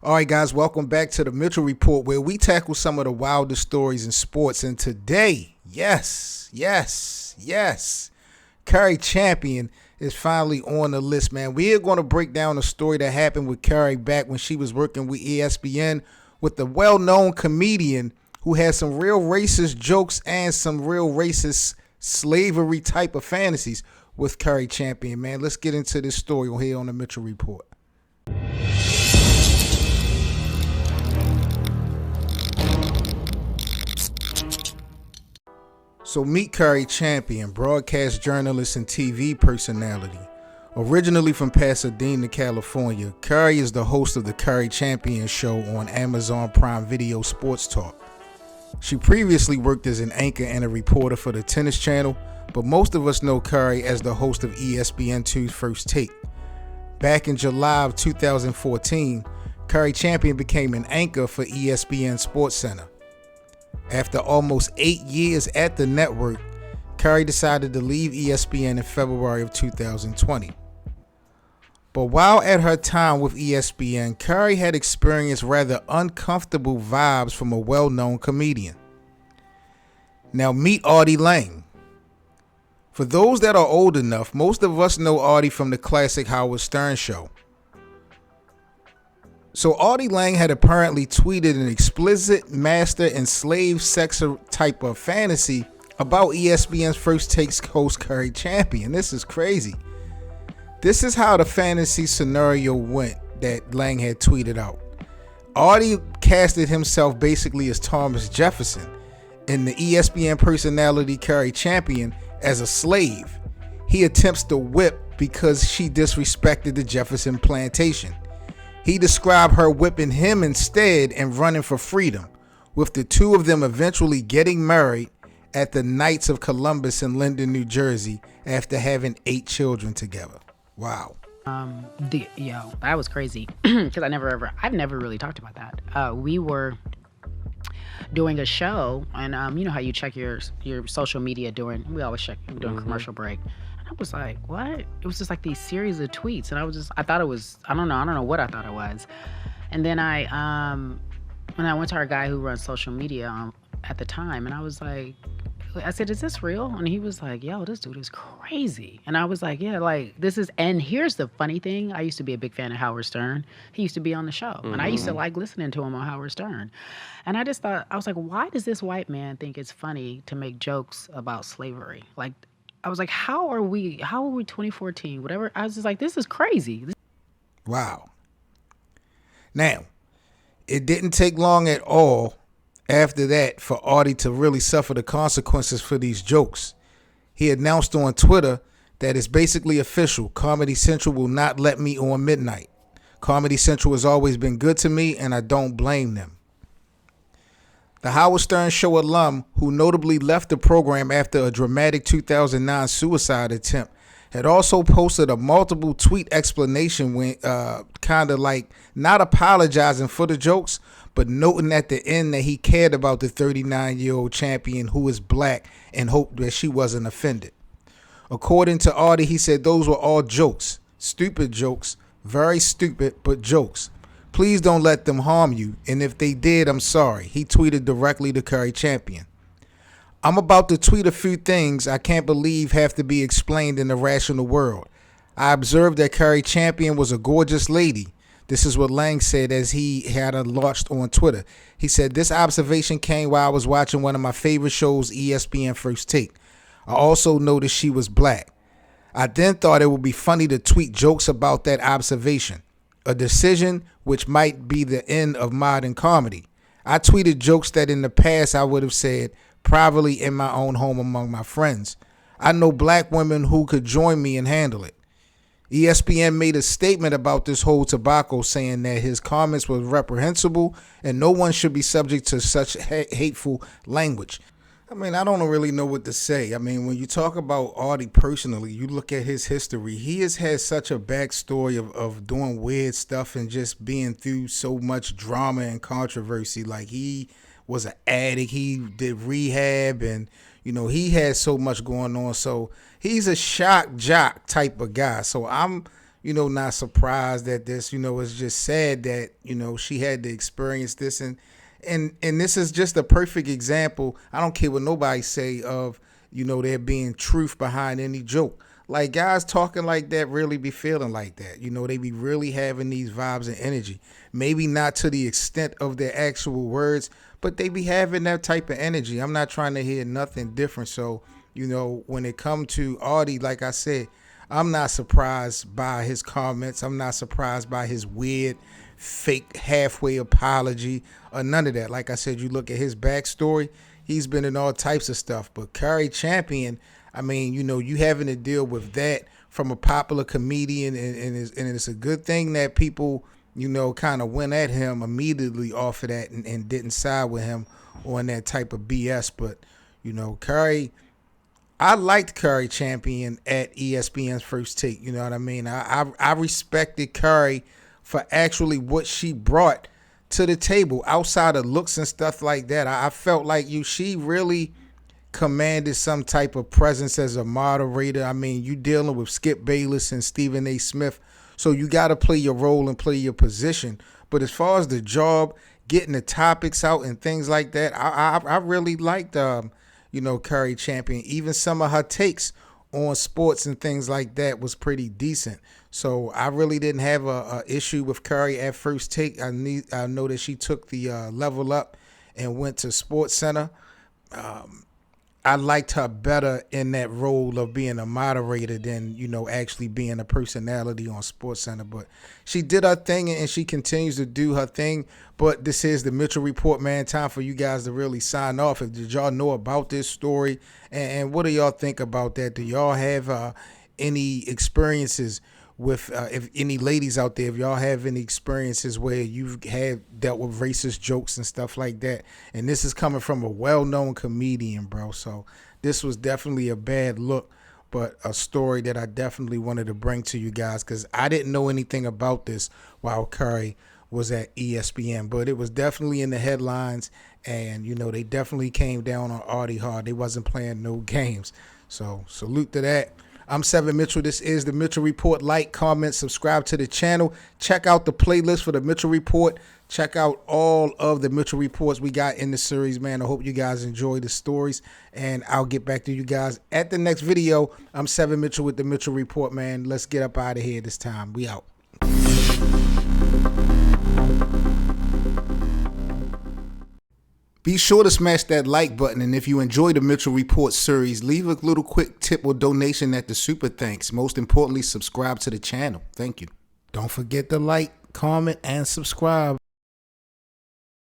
All right, guys, welcome back to the Mitchell Report, where we tackle some of the wildest stories in sports. And today, yes, Cari Champion is finally on the list, man. We are going to break down the story that happened with Cari back when she was working with ESPN with the well-known comedian who had some real racist jokes and some real racist slavery type of fantasies with Cari Champion, man. Let's get into this story here on the Mitchell Report. So meet Cari Champion, broadcast journalist and TV personality. Originally from Pasadena, California, Cari is the host of the Cari Champion show on Amazon Prime Video Sports Talk. She previously worked as an anchor and a reporter for the Tennis Channel, but most of us know Cari as the host of ESPN2's First Take. Back in July of 2014, Cari Champion became an anchor for ESPN SportsCenter. After almost 8 years at the network, Cari decided to leave ESPN in February of 2020. But while at her time with ESPN, Cari had experienced rather uncomfortable vibes from a well-known comedian. Now meet Artie Lange. For those that are old enough, most of us know Artie from the classic Howard Stern show. So Artie Lange had apparently tweeted an explicit master and slave sex type of fantasy about ESPN's First Takes host Cari Champion. This is crazy. This is how the fantasy scenario went that Lange had tweeted out. Artie casted himself basically as Thomas Jefferson and the ESPN personality Cari Champion as a slave. He attempts to whip because she disrespected the Jefferson plantation. He described her whipping him instead and running for freedom, with the two of them eventually getting married at the Knights of Columbus in Linden, New Jersey, after having 8 children together. Wow. That was crazy because I've never really talked about that. We were doing a show, and you know how you check your social media we always check during commercial break. I was like, what? It was just like these series of tweets, and I thought it was, I don't know what I thought it was. And then when I went to our guy who runs social media at the time, and I was like, I said, is this real? And he was like, yo, this dude is crazy. And I was like, yeah, like this is, and here's the funny thing. I used to be a big fan of Howard Stern. He used to be on the show, and I used to like listening to him on Howard Stern. And I just thought, I was like, why does this white man think it's funny to make jokes about slavery? Like, I was like, how are we 2014, whatever? I was just like, this is crazy. Wow. Now, it didn't take long at all after that for Artie to really suffer the consequences for these jokes. He announced on Twitter that it's basically official. Comedy Central will not let me on midnight. Comedy Central has always been good to me, and I don't blame them. The Howard Stern show alum, who notably left the program after a dramatic 2009 suicide attempt, had also posted a multiple tweet explanation when kind of like not apologizing for the jokes, but noting at the end that he cared about the 39-year-old champion who is black and hoped that she wasn't offended. According to Artie, he said those were all jokes, stupid jokes, very stupid, but jokes. Please don't let them harm you, and if they did, I'm sorry. He tweeted directly to Cari Champion. I'm about to tweet a few things I can't believe have to be explained in the rational world. I observed that Cari Champion was a gorgeous lady. This is what Lange said as he had launched on Twitter. He said, this observation came while I was watching one of my favorite shows, ESPN First Take. I also noticed she was black. I then thought it would be funny to tweet jokes about that observation. A decision which might be the end of modern comedy. I tweeted jokes that in the past I would have said privately in my own home among my friends. I know black women who could join me and handle it. ESPN made a statement about this whole tobacco, saying that his comments were reprehensible and no one should be subject to such hateful language. I mean, I don't really know what to say. I mean, when you talk about Artie personally, you look at his history. He has had such a backstory of doing weird stuff and just being through so much drama and controversy. Like, he was an addict. He did rehab and, you know, he had so much going on. So he's a shock jock type of guy. So I'm not surprised at this. It's just sad that, she had to experience this. And this is just a perfect example. I don't care what nobody say of, there being truth behind any joke. Like, guys talking like that really be feeling like that. They be really having these vibes and energy. Maybe not to the extent of their actual words, but they be having that type of energy. I'm not trying to hear nothing different. So, when it come to Audie, like I said, I'm not surprised by his comments. I'm not surprised by his weird, fake, halfway apology or none of that. Like I said, you look at his backstory, he's been in all types of stuff. But Cari Champion, I mean, you having to deal with that from a popular comedian, and it's a good thing that people, kind of went at him immediately off of that and didn't side with him on that type of BS. But, Cari, I liked Cari Champion at ESPN's First Take. You know what I mean? I respected Cari for actually what she brought to the table outside of looks and stuff like that. I felt like she really commanded some type of presence as a moderator. I mean, you dealing with Skip Bayless and Stephen A. Smith, so you got to play your role and play your position. But as far as the job, getting the topics out and things like that, I really liked Cari Champion. Even some of her takes on sports and things like that was pretty decent. So I really didn't have a issue with Cari at First Take. I know that she took the level up and went to Sports Center. I liked her better in that role of being a moderator than, actually being a personality on Sports Center. But she did her thing, and she continues to do her thing. But this is the Mitchell Report, man. Time for you guys to really sign off. Did y'all know about this story? And what do y'all think about that? Do y'all have any experiences with, if any ladies out there, if y'all have any experiences where you've dealt with racist jokes and stuff like that? And this is coming from a well-known comedian, bro. So this was definitely a bad look, but a story that I definitely wanted to bring to you guys, because I didn't know anything about this while Cari was at ESPN, but it was definitely in the headlines, and they definitely came down on Audie hard. They wasn't playing no games. So salute to that. I'm Seven Mitchell. This is the Mitchell Report. Like, comment, subscribe to the channel. Check out the playlist for the Mitchell Report. Check out all of the Mitchell Reports we got in the series, man. I hope you guys enjoy the stories, and I'll get back to you guys at the next video. I'm Seven Mitchell with the Mitchell Report, man. Let's get up out of here this time. We out. Be sure to smash that like button, and if you enjoy the Mitchell Report series, leave a little quick tip or donation at the Super Thanks. Most importantly, subscribe to the channel. Thank you. Don't forget to like, comment, and subscribe.